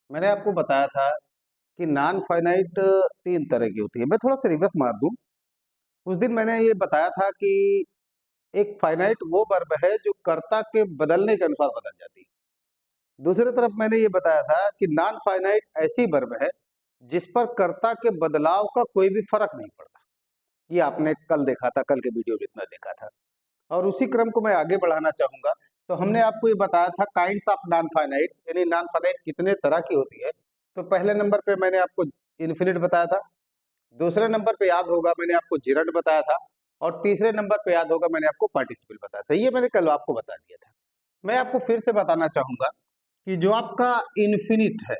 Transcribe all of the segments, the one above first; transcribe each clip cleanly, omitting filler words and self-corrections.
मैंने आपको बताया था कि नॉन फाइनाइट तीन तरह की होती है। मैं थोड़ा सा रिवर्स मार दूं। उस दिन मैंने ये बताया था कि एक फाइनाइट वो वर्ब है जो कर्ता के बदलने के अनुसार बदल जाती है। दूसरी तरफ मैंने ये बताया था कि नॉन फाइनाइट ऐसी वर्ब है जिस पर कर्ता के बदलाव का कोई भी फर्क नहीं पड़ता। ये आपने कल देखा था, कल के वीडियो में इतना देखा था। और उसी क्रम को मैं आगे बढ़ाना चाहूंगा। तो हमने आपको ये बताया था काइंड्स ऑफ नॉन फाइनाइट, यानी नॉन फाइनाइट कितने तरह की होती है। तो पहले नंबर पे मैंने आपको इन्फिनिट बताया था। दूसरे नंबर पे याद होगा मैंने आपको जिरंड बताया था। और तीसरे नंबर पे याद होगा मैंने आपको पार्टिसिपल बताया था। ये मैंने कल आपको बता दिया था। मैं आपको फिर से बताना चाहूंगा कि जो आपका इन्फिनिट है,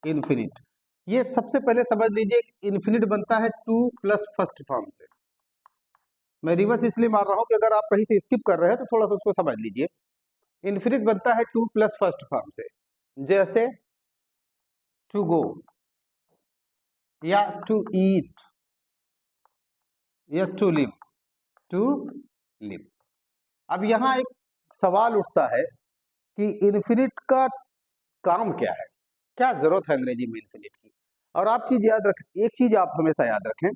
इन्फिनिट, ये सबसे पहले समझ लीजिए इन्फिनिट बनता है टू प्लस फर्स्ट फॉर्म से। मैं रिवर्स इसलिए मार रहा हूं कि अगर आप कहीं से स्किप कर रहे हैं तो थोड़ा सा उसको समझ लीजिए। इन्फिनिट बनता है टू प्लस फर्स्ट फॉर्म से, जैसे टू गो, या टू ईट, या टू लिव, टू लिव। अब यहाँ एक सवाल उठता है कि इन्फिनिट का काम क्या है, क्या जरूरत है अंग्रेजी में इन्फिनिट की। और आप चीज याद रखें, एक चीज आप हमेशा याद रखें,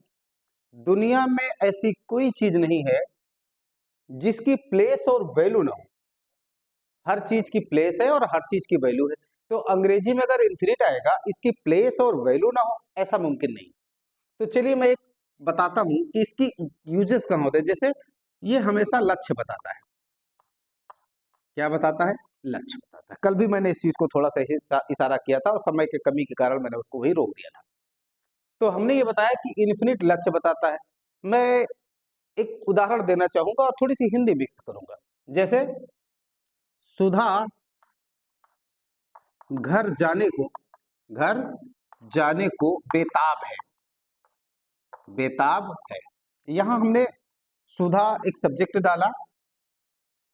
दुनिया में ऐसी कोई चीज नहीं है जिसकी प्लेस और वैल्यू ना हो। हर चीज की प्लेस है और हर चीज की वैल्यू है। तो अंग्रेजी में अगर इन्फिनिट आएगा, इसकी प्लेस और वैल्यू ना हो, ऐसा मुमकिन नहीं। तो चलिए मैं एक बताता हूं कि इसकी यूजेस कहाँ होते हैं। जैसे ये हमेशा लक्ष्य बताता है। क्या बताता है? लक्ष्य बताता है। कल भी मैंने इस चीज को थोड़ा सा इशारा किया था और समय की कमी के कारण मैंने उसको वही रोक दिया था। तो हमने ये बताया कि इन्फिनिट लक्ष्य बताता है। मैं एक उदाहरण देना चाहूंगा और थोड़ी सी हिंदी मिक्स करूंगा। जैसे सुधा घर जाने को, घर जाने को बेताब है, बेताब है। यहां हमने सुधा एक सब्जेक्ट डाला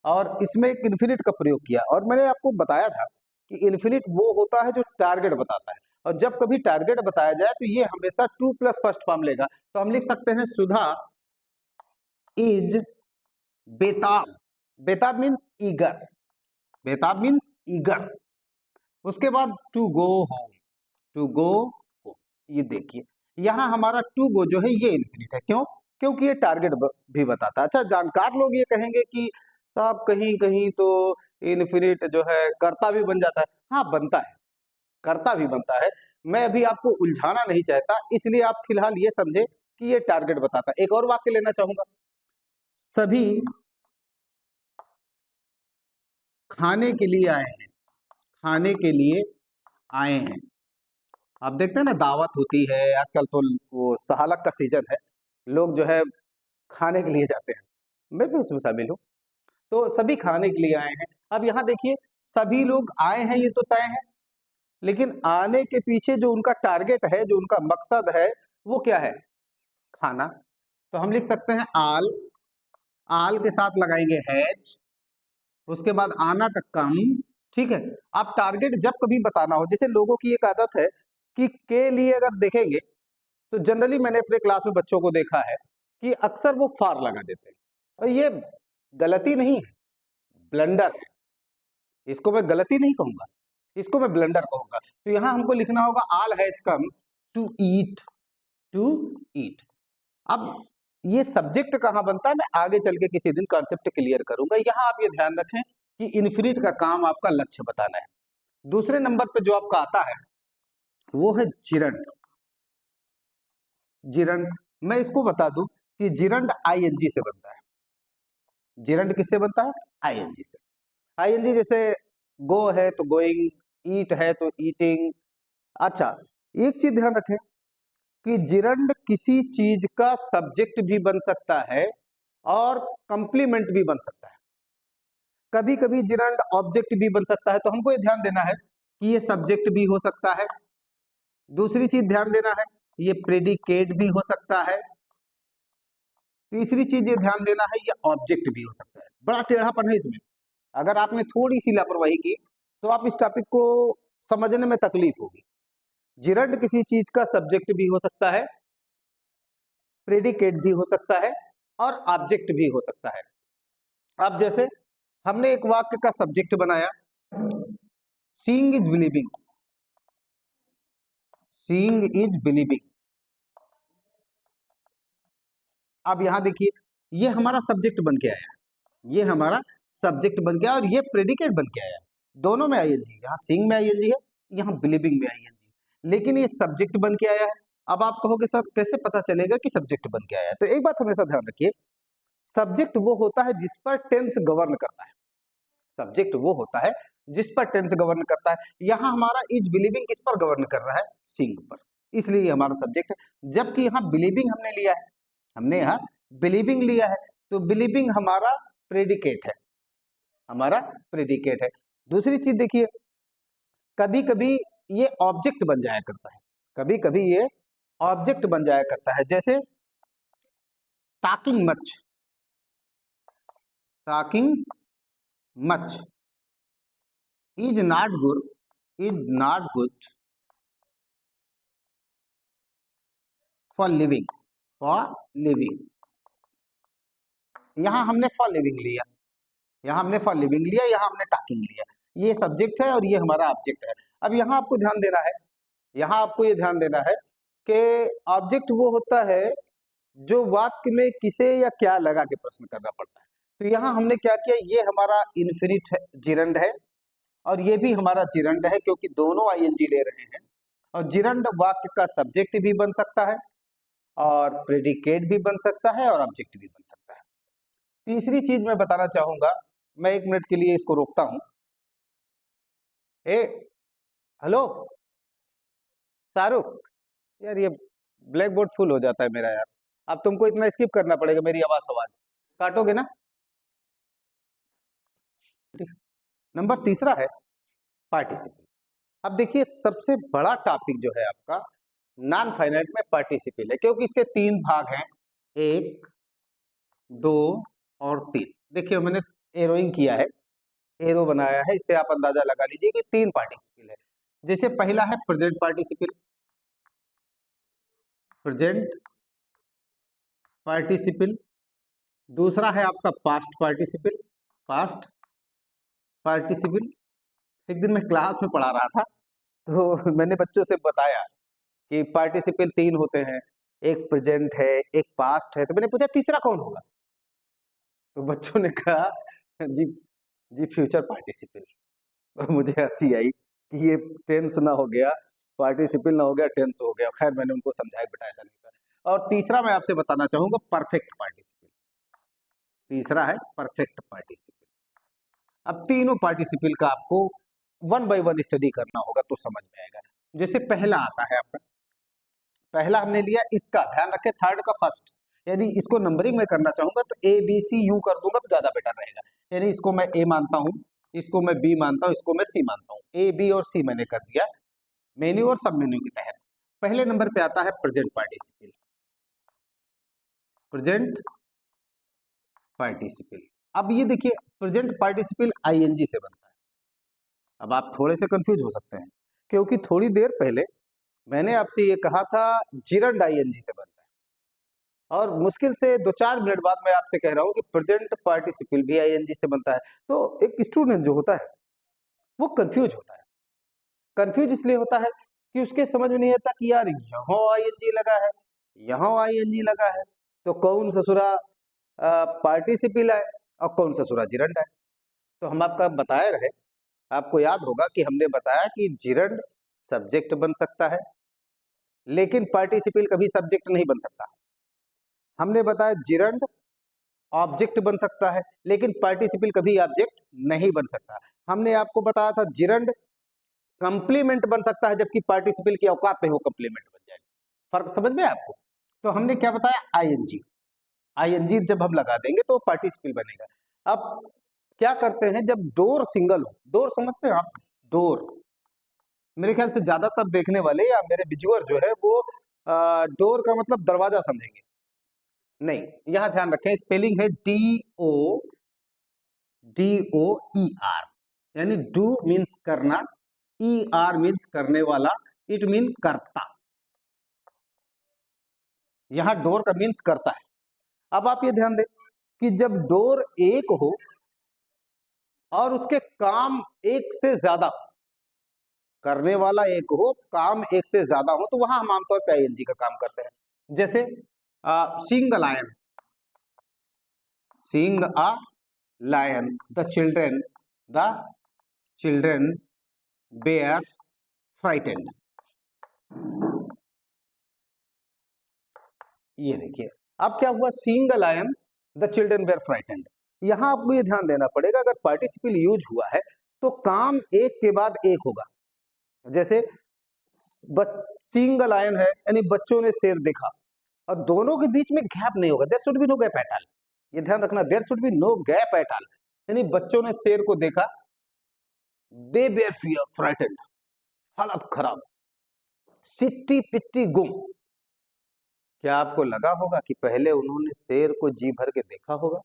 और इसमें एक इन्फिनिट का प्रयोग किया। और मैंने आपको बताया था कि इन्फिनिट वो होता है जो टारगेट बताता है। और जब कभी टारगेट बताया जाए तो ये हमेशा टू प्लस फर्स्ट फॉर्म लेगा। तो हम लिख सकते हैं सुधा इज बेताब। बेताब मीन्स ईगर, बेताब मीन्स ईगर। उसके बाद to go home, to go home. ये देखिए यहां हमारा टू गो जो है ये इन्फिनिट है। क्यों? क्योंकि ये टारगेट भी बताता है। अच्छा, जानकार लोग ये कहेंगे कि साहब कहीं कहीं तो इन्फिनिट जो है कर्ता भी बन जाता है। हाँ बनता है, कर्ता भी बनता है। मैं अभी आपको उलझाना नहीं चाहता, इसलिए आप फिलहाल ये समझे कि ये टारगेट बताता है। एक और वाक्य लेना चाहूंगा, सभी खाने के लिए आए हैं, खाने के लिए आए हैं। आप देखते हैं ना दावत होती है आजकल, तो वो सहालक का सीजन है, लोग जो है खाने के लिए जाते हैं। मैं भी उसमें शामिल हूँ। तो सभी खाने के लिए आए हैं। अब यहाँ देखिए सभी लोग आए हैं ये तो तय है, लेकिन आने के पीछे जो उनका टारगेट है, जो उनका मकसद है, वो क्या है? खाना। तो हम लिख सकते हैं आल, आल के साथ लगाएंगे हैज, उसके बाद आना का कम। ठीक है। आप टारगेट जब कभी बताना हो, जैसे लोगों की एक आदत है कि के लिए अगर देखेंगे तो जनरली मैंने अपने क्लास में बच्चों को देखा है कि अक्सर वो फार लगा देते हैं। और ये गलती नहीं है, ब्लंडर है। इसको मैं गलती नहीं कहूंगा, इसको मैं ब्लंडर कहूंगा। तो यहां हमको लिखना होगा all has come to eat, to eat. अब ये सब्जेक्ट कहां बनता है मैं आगे चल के किसी दिन कॉन्सेप्ट क्लियर करूंगा। यहां आप ये ध्यान रखें कि इन्फिनिट का काम आपका लक्ष्य बताना है। दूसरे नंबर पे जो आपका आता है वो है जिरंड। जिरंड, मैं इसको बता दूं कि जिरंड आईएनजी से बनता है। जिरंड किससे बनता है? आईएनजी से। आईएनजी जैसे गो है तो गोइंग, ईट है तो ईटिंग। अच्छा, एक चीज ध्यान रखें कि जिरंड किसी चीज का सब्जेक्ट भी बन सकता है और कंप्लीमेंट भी बन सकता है। कभी कभी जिरंड ऑब्जेक्ट भी बन सकता है। तो हमको ये ध्यान देना है कि ये सब्जेक्ट भी हो सकता है। दूसरी चीज ध्यान देना है, ये प्रेडिकेट भी हो सकता है। तीसरी चीज ये ध्यान देना है, ये ऑब्जेक्ट भी हो सकता है। बड़ा टेढ़ापन है इसमें। अगर आपने थोड़ी सी लापरवाही की तो आप इस टॉपिक को समझने में तकलीफ होगी। जिरंड किसी चीज का सब्जेक्ट भी हो सकता है, प्रेडिकेट भी हो सकता है और ऑब्जेक्ट भी हो सकता है। अब जैसे हमने एक वाक्य का सब्जेक्ट बनाया, seeing is believing, seeing is believing. अब यहां देखिए, ये हमारा सब्जेक्ट बन के आया, ये हमारा सब्जेक्ट बन गया और ये प्रेडिकेट बन के आया। दोनों में आईएनजी, यहाँ सीइंग में आईएनजी है, यहाँ बिलीविंग में आईएनजी, लेकिन ये सब्जेक्ट बन के आया है। अब आप कहोगे सर कैसे पता चलेगा कि सब्जेक्ट बन के आया है? तो एक बात हमेशा ध्यान रखिए, सब्जेक्ट वो होता है जिस पर टेंस गवर्न करता है, सब्जेक्ट वो होता है जिस पर टेंस गवर्न करता है। यहाँ हमारा इज बिलीविंग किस पर गवर्न कर रहा है? सीइंग पर, इसलिए हमारा सब्जेक्ट है। जबकि यहाँ बिलीविंग हमने लिया है, हमने यहाँ बिलीविंग लिया है, तो बिलीविंग हमारा प्रेडिकेट है, हमारा प्रेडिकेट है। दूसरी चीज देखिए, कभी कभी ये ऑब्जेक्ट बन जाया करता है, कभी कभी ये ऑब्जेक्ट बन जाया करता है। जैसे talking much, talking much is not good, is not good for living, for living. यहां हमने फॉर लिविंग लिया, यहाँ हमने फॉर लिविंग लिया, यहाँ हमने टॉकिंग लिया। ये सब्जेक्ट है और ये हमारा ऑब्जेक्ट है। अब यहाँ आपको ध्यान देना है, यहाँ आपको ये ध्यान देना है कि ऑब्जेक्ट वो होता है जो वाक्य में किसे या क्या लगा के प्रश्न करना पड़ता है। तो यहाँ हमने क्या किया, ये हमारा इन्फिनिट है, जिरंड है, और ये भी हमारा जिरंड है, क्योंकि दोनों आईएनजी ले रहे हैं। और जिरंड वाक्य का सब्जेक्ट भी बन सकता है और प्रेडिकेट भी बन सकता है और ऑब्जेक्ट भी बन सकता है। तीसरी चीज मैं बताना चाहूंगा, मैं 1 मिनट के लिए इसको रोकता हूं। ए हेलो शाहरुख, यार ये ब्लैक बोर्ड फुल हो जाता है मेरा यार, अब तुमको इतना स्किप करना पड़ेगा मेरी आवाज सवाल, काटोगे ना? नंबर तीसरा है पार्टिसिपल। अब देखिए, सबसे बड़ा टॉपिक जो है आपका नॉन फाइनाइट में पार्टिसिपल है, क्योंकि इसके 3 भाग हैं, 1, 2 और 3। देखिए मैंने एरोइंग किया है, एरो बनाया है, इससे आप अंदाजा लगा लीजिए कि 3 पार्टिसिपल है। जैसे पहला है प्रेजेंट पार्टिसिपल, प्रेजेंट पार्टिसिपल। दूसरा है आपका पास्ट पार्टिसिपल, पास्ट पार्टिसिपल। एक दिन मैं क्लास में पढ़ा रहा था, तो मैंने बच्चों से बताया कि पार्टिसिपल 3 होते हैं, एक प्रेजेंट है, एक पास्ट है, तो मैंने पूछा तीसरा कौन होगा? तो बच्चों ने कहा जी, जी फ्यूचर पार्टिसिपल। और मुझे हंसी आई कि ये टेंस ना हो गया, पार्टिसिपल ना हो गया, टेंस हो गया। खैर मैंने उनको समझाया बेटा ऐसा नहीं कर। और तीसरा मैं आपसे बताना चाहूंगा परफेक्ट पार्टिसिपल, तीसरा है परफेक्ट पार्टिसिपल। अब तीनों पार्टिसिपल का आपको 1 बाय 1 स्टडी करना होगा तो समझ में आएगा। जैसे पहला आता है आपका, पहला हमने लिया इसका, ध्यान रखें थर्ड का फर्स्ट, यानी इसको नंबरिंग में करना चाहूंगा तो ए बी सी यू कर दूंगा तो ज्यादा बेटर रहेगा। यानी इसको मैं ए मानता हूं, इसको मैं बी मानता हूं, इसको मैं सी मानता हूं। ए बी और सी मैंने कर दिया मेन्यू और सब मेन्यू के तहत। पहले नंबर पे आता है प्रेजेंट पार्टिसिपल, प्रेजेंट पार्टिसिपल। अब ये देखिए प्रेजेंट पार्टिसिपल आईएनजी से बनता है। अब आप थोड़े से कंफ्यूज हो सकते हैं, क्योंकि थोड़ी देर पहले मैंने आपसे ये कहा था जिरंड आईएनजी से बनता है, और मुश्किल से 2-4 मिनट बाद मैं आपसे कह रहा हूं कि प्रेजेंट पार्टिसिपल भी आईएनजी से बनता है। तो एक स्टूडेंट जो होता है वो कंफ्यूज होता है। कंफ्यूज इसलिए होता है कि उसके समझ में नहीं आता कि यार यहाँ आईएनजी लगा है, यहाँ आईएनजी लगा है, तो कौन ससुरा पार्टिसिपल है और कौन ससुरा जिरंड है। तो हम आपका बताए रहे, आपको याद होगा कि हमने बताया कि जिरंड सब्जेक्ट बन सकता है, लेकिन पार्टिसिपल कभी सब्जेक्ट नहीं बन सकता। हमने बताया जिरंड ऑब्जेक्ट बन सकता है, लेकिन पार्टिसिपल कभी ऑब्जेक्ट नहीं बन सकता। हमने आपको बताया था जिरंड कंप्लीमेंट बन सकता है, जबकि पार्टिसिपल की औकात नहीं हो कंप्लीमेंट बन जाए। फर्क समझ में आपको? तो हमने क्या बताया, आईएनजी, आईएनजी जब हम लगा देंगे तो पार्टिसिपल बनेगा। अब क्या करते हैं जब डोर सिंगल हो, डोर समझते हैं आप? डोर, मेरे ख्याल से ज्यादातर देखने वाले या मेरे विजुअर जो है वो डोर का मतलब दरवाजा समझेंगे। नहीं, यहां ध्यान रखें, स्पेलिंग है DOOER, यानी डू मीन्स करना, ER मीन्स करने वाला, इट मीन करता। यहां डोर का मीन्स करता है। अब आप ये ध्यान दें कि जब डोर एक हो और उसके काम एक से ज्यादा हो, करने वाला एक हो, काम एक से ज्यादा हो, तो वहां हम आमतौर पर आईएनजी का काम करते हैं। जैसे seeing a lion, seeing a lion, the children bear frightened. ये देखिए, अब क्या हुआ, seeing a lion the children were frightened. यहां आपको ये ध्यान देना पड़ेगा, अगर पार्टिसिपल यूज हुआ है तो काम एक के बाद एक होगा। जैसे सीइंग अ लायन है, यानी बच्चों ने शेर देखा, और दोनों के बीच में गैप नहीं होगा, there should be no gap at all. ये ध्यान रखना, there should be no gap at all, यानी बच्चों ने शेर को देखा, दे बेयर फियर फ्राइटेंड, हालत खराब, सिट्टी पिट्टी गुम। क्या आपको लगा होगा कि पहले उन्होंने शेर को जी भर के देखा होगा,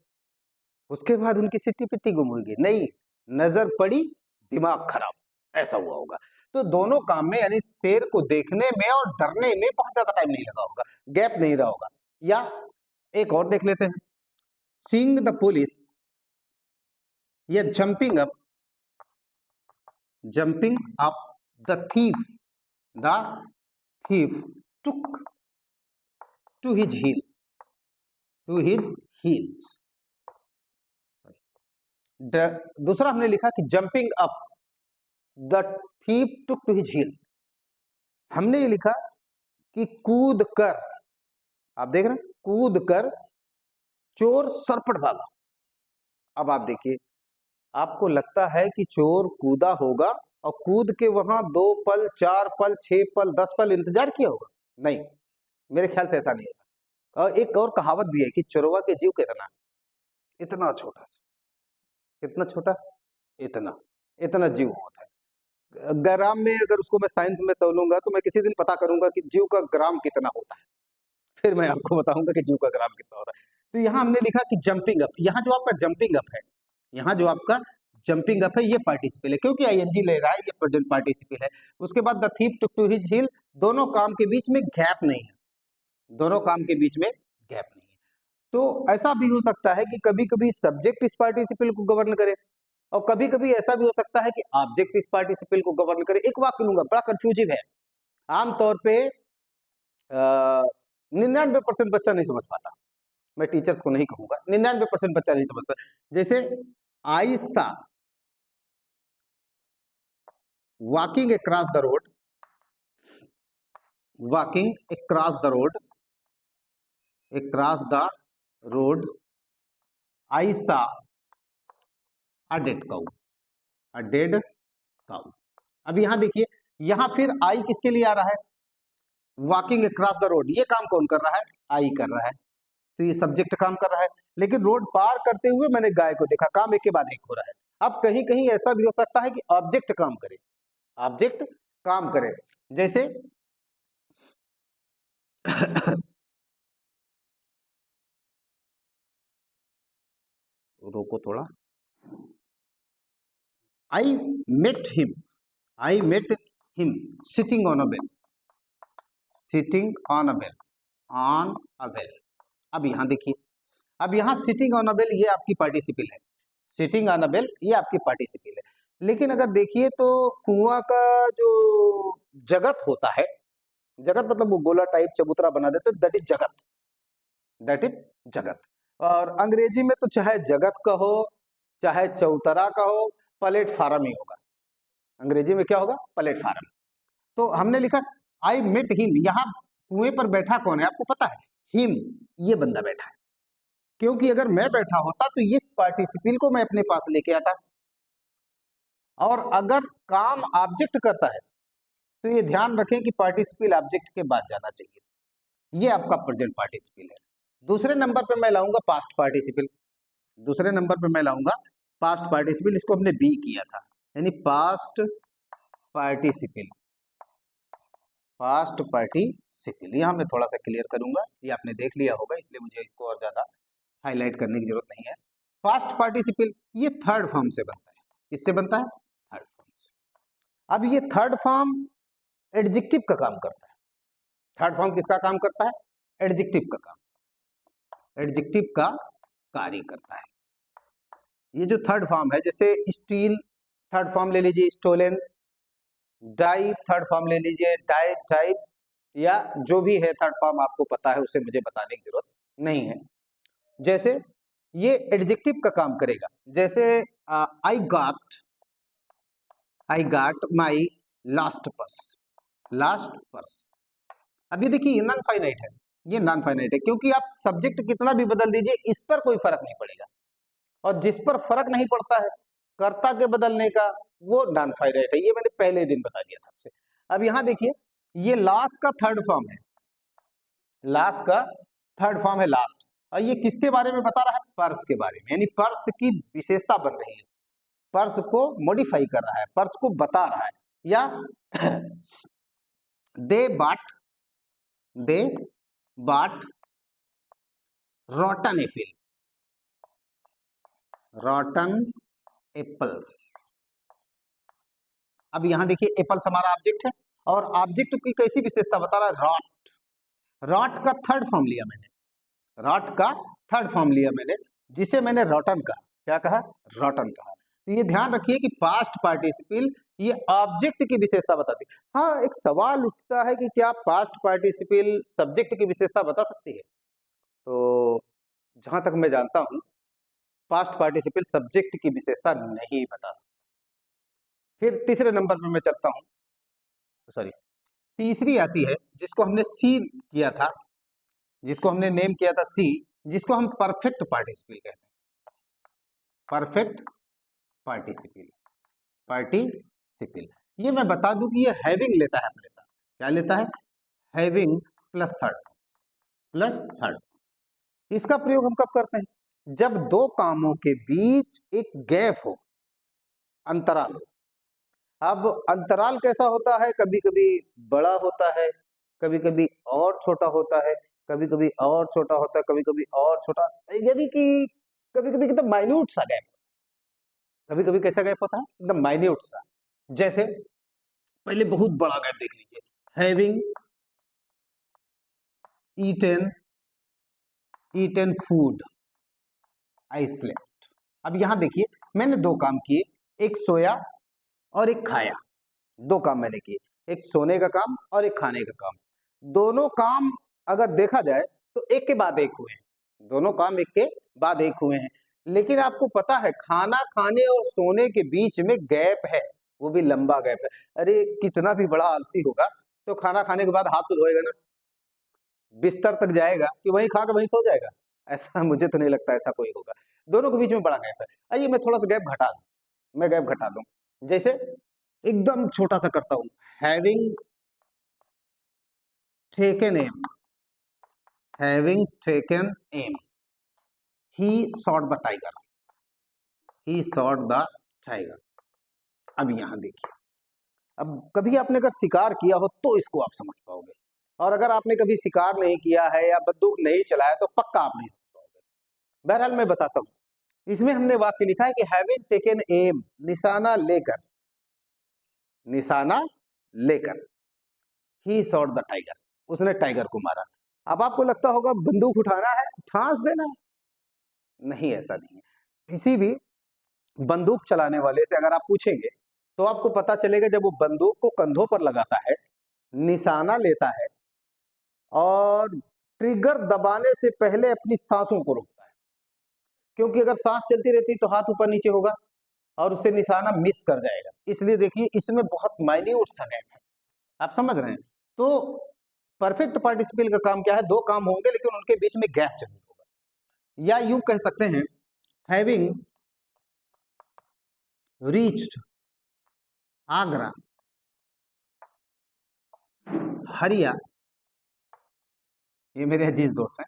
उसके बाद उनकी सिट्टी पिट्टी गुम होगी? नहीं, नजर पड़ी, दिमाग खराब, ऐसा हुआ होगा। तो दोनों काम में, यानी शेर को देखने में और डरने में बहुत ज्यादा टाइम नहीं लगा होगा, गैप नहीं रहा होगा। या एक और देख लेते हैं, सीइंग द पुलिस, या jumping up the thief took to his heels. दूसरा हमने लिखा कि jumping up the thief took to his heels. हमने ये लिखा कि कूद कर, आप देख रहे हैं, कूद कर चोर सरपट भागा। अब आप देखिए, आपको लगता है कि चोर कूदा होगा और कूद के वहां 2 पल, 4 पल, 6 पल, 10 पल इंतजार किया होगा? नहीं, मेरे ख्याल से ऐसा नहीं होगा। और एक और कहावत भी है कि चोरवा के जीव कितना, इतना छोटा सा, कितना छोटा, इतना इतना जीव होता है। ग्राम में अगर उसको मैं साइंस में तोलूंगा तो मैं किसी दिन पता करूंगा कि जीव का ग्राम कितना होता है, फिर मैं आपको बताऊंगा कि जीव का ग्राम कितना होता है। तो यहाँ हमने लिखा कि जंपिंग अप, यहाँ जो आपका जंपिंग अप है, यहाँ जो आपका जंपिंग अप है, ये पार्टिसिपल है, क्योंकि आईएनजी ले रहा है, ये प्रेजेंट पार्टिसिपल है। उसके बाद the thief took to his heel, दोनों काम के बीच में गैप नहीं है, दोनों काम के बीच में गैप नहीं है। तो ऐसा भी हो सकता है कि कभी कभी सब्जेक्ट इस पार्टिसिपल को गवर्न करे, और कभी कभी ऐसा भी हो सकता है कि ऑब्जेक्ट इस पार्टिसिपल को गवर्न करे। एक वाक्य लूंगा, बड़ा कंफ्यूजिव है, आमतौर पे 99% बच्चा नहीं समझ पाता, मैं टीचर्स को नहीं कहूंगा, 99% बच्चा नहीं समझता। जैसे I saw walking across the road, walking across the road, across the road, I saw a dead cow, a dead cow. अब यहां देखिए, यहां फिर आई किसके लिए आ रहा है, वॉकिंग अक्रॉस द रोड, ये काम कौन कर रहा है, आई कर रहा है, तो ये सब्जेक्ट काम कर रहा है। लेकिन रोड पार करते हुए मैंने गाय को देखा, काम एक के बाद एक हो रहा है। अब कहीं कहीं ऐसा भी हो सकता है कि ऑब्जेक्ट काम करे, ऑब्जेक्ट काम करे। जैसे रोको थोड़ा, I met him, I met him sitting on a bell, sitting on a bell, on a bell. अब यहां देखिए, अब यहां सिटिंग ऑन अ बेल, ये आपकी पार्टिसिपल है, सिटिंग ऑन अ बेल ये आपकी पार्टिसिपल है। लेकिन अगर देखिए तो कुआं का जो जगत होता है, जगत मतलब वो गोला टाइप चबूतरा बना देते, दैट इज जगत, दैट इज जगत। और अंग्रेजी में तो चाहे जगत कहो चाहे चौतरा कहो, प्लेटफार्म ही होगा, अंग्रेजी में क्या होगा, प्लेटफार्म। तो हमने लिखा आई मेट हिम, यहाँ कुएं पर बैठा कौन है आपको पता है, हिम, ये बंदा बैठा है। क्योंकि अगर मैं बैठा होता तो इस पार्टिसिपल को मैं अपने पास लेके आता, और अगर काम ऑब्जेक्ट करता है तो ये ध्यान रखें कि पार्टिसिपल ऑब्जेक्ट के बाद जाना चाहिए। ये आपका प्रेजेंट पार्टिसिपल है। दूसरे नंबर पे मैं लाऊंगा पास्ट पार्टिसिपल, दूसरे नंबर पे मैं लाऊंगा पास्ट पार्टिसिपल, इसको हमने बी किया था, यानी पास्ट पार्टिसिपल, पास्ट पार्टिसिपल। यहाँ मैं थोड़ा सा क्लियर करूंगा, ये आपने देख लिया होगा, इसलिए मुझे इसको और ज्यादा हाईलाइट करने की जरूरत नहीं है। पास्ट पार्टिसिपल ये थर्ड फॉर्म से बनता है, किससे बनता है, थर्ड फॉर्म से। अब ये थर्ड फॉर्म एडजेक्टिव का काम करता है, थर्ड फॉर्म किसका काम करता है, एडजेक्टिव का काम, एडजेक्टिव का कार्य करता है। ये जो थर्ड फॉर्म है, जैसे स्टील, थर्ड फॉर्म ले लीजिए स्टोलन, डाई, थर्ड फॉर्म ले लीजिए, डाई, टाइप, या जो भी है थर्ड फॉर्म आपको पता है, उसे मुझे बताने की जरूरत नहीं है। जैसे ये एडजेक्टिव का काम करेगा, जैसे I got my last purse, last purse. अब ये देखिए, ये नॉन फाइनाइट है, ये नॉन फाइनाइट है, क्योंकि आप सब्जेक्ट कितना भी बदल दीजिए इस पर कोई फर्क नहीं पड़ेगा, और जिस पर फर्क नहीं पड़ता है कर्ता के बदलने का, वो नॉन फाइनाइट है। ये मैंने पहले दिन बता दिया था आपसे। अब यहाँ देखिए, ये लास्ट का थर्ड फॉर्म है, लास्ट का थर्ड फॉर्म है लास्ट, और ये किसके बारे में बता रहा है? पर्स के बारे में, यानी पर्स की विशेषता बन रही है, पर्स को मॉडिफाई कर रहा है, पर्स को बता रहा है। या दे बाट रॉटन एप्पल, रॉटन एप्पल्स। अब यहां देखिए, एप्पल्स हमारा ऑब्जेक्ट है, और ऑब्जेक्ट की कैसी विशेषता बता रहा है? रॉट, रॉट का थर्ड फॉर्म लिया मैंने, रॉट का थर्ड फॉर्म लिया मैंने, जिसे मैंने रॉटन कहा। क्या कहा? रॉटन कहा। तो ये ध्यान रखिए कि पास्ट पार्टिसिपल ये ऑब्जेक्ट की विशेषता बताती है। हाँ, एक सवाल उठता है कि क्या पास्ट पार्टिसिपल सब्जेक्ट की विशेषता बता सकती है? तो जहां तक मैं जानता हूं, पास्ट पार्टिसिपल सब्जेक्ट की विशेषता नहीं बता सकता। फिर तीसरे नंबर पर मैं चलता हूं, सॉरी, तीसरी आती है जिसको हमने सी किया था, जिसको हमने नेम किया था सी, जिसको हम परफेक्ट पार्टिसिपल कहते हैं, परफेक्ट पार्टिसिपल, पार्टिसिपल। ये मैं बता दूं कि ये हैविंग लेता है अपने साथ। क्या लेता है? Having plus third, plus third. इसका प्रयोग हम कब करते हैं? जब दो कामों के बीच एक गैप हो, अंतराल हो। अब अंतराल कैसा होता है? कभी कभी बड़ा होता है, कभी कभी और छोटा होता है, कभी कभी और छोटा होता है, कभी कभी और छोटा, यानी कि कभी कभी एकदम माइन्यूट सा गैप, कभी कभी कैसा गैप होता है? एकदम माइन्यूट सा। जैसे पहले बहुत बड़ा गैप देख लीजिए, having eaten food I slept. अब यहां देखिए, मैंने दो काम किए, एक सोया और एक खाया। दो काम मैंने किए, एक सोने का काम और एक खाने का काम। दोनों काम अगर देखा जाए तो एक के बाद एक हुए हैं, दोनों काम एक के बाद एक हुए हैं। लेकिन आपको पता है, खाना खाने और सोने के बीच में गैप है, वो भी लंबा गैप है। अरे कितना भी बड़ा आलसी होगा तो खाना खाने के बाद हाथ तो धोएगा ना, बिस्तर तक जाएगा कि वहीं खा के वहीं सो जाएगा? ऐसा मुझे तो नहीं लगता ऐसा कोई होगा। दोनों के बीच में बड़ा गैप है। आइए मैं थोड़ा सा गैप घटा दूं, मैं गैप घटा दूं, जैसे एकदम छोटा सा करता हूं, having taken aim, having taken aim, he shot the tiger, he shot the tiger. अब यहां देखिए, अब कभी आपने अगर शिकार किया हो तो इसको आप समझ पाओगे, और अगर आपने कभी शिकार नहीं किया है या बंदूक नहीं चलाया तो पक्का आप नहीं समझ पाओगे। बहरहाल मैं बताता हूं, इसमें हमने वाक्य लिखा है कि हैविंग टेकन एम, निशाना लेकर, निशाना लेकर, ही शॉट द टाइगर, उसने टाइगर को मारा। अब आपको लगता होगा बंदूक उठाना है, ठास देना है, नहीं, ऐसा नहीं है। किसी भी बंदूक चलाने वाले से अगर आप पूछेंगे तो आपको पता चलेगा, जब वो बंदूक को कंधों पर लगाता है, निशाना लेता है, और ट्रिगर दबाने से पहले अपनी सांसों को रोकता है, क्योंकि अगर सांस चलती रहती तो हाथ ऊपर नीचे होगा और उससे निशाना मिस कर जाएगा। इसलिए देखिए, इसमें बहुत माइन्यूट सा गैप है, आप समझ रहे हैं? तो परफेक्ट पार्टिसिपल का काम क्या है? दो काम होंगे लेकिन उनके बीच में गैप जरूर होगा। या यूं कह सकते हैं, हैविंग रीच्ड आगरा, हरिया, ये मेरे अजीज दोस्त हैं,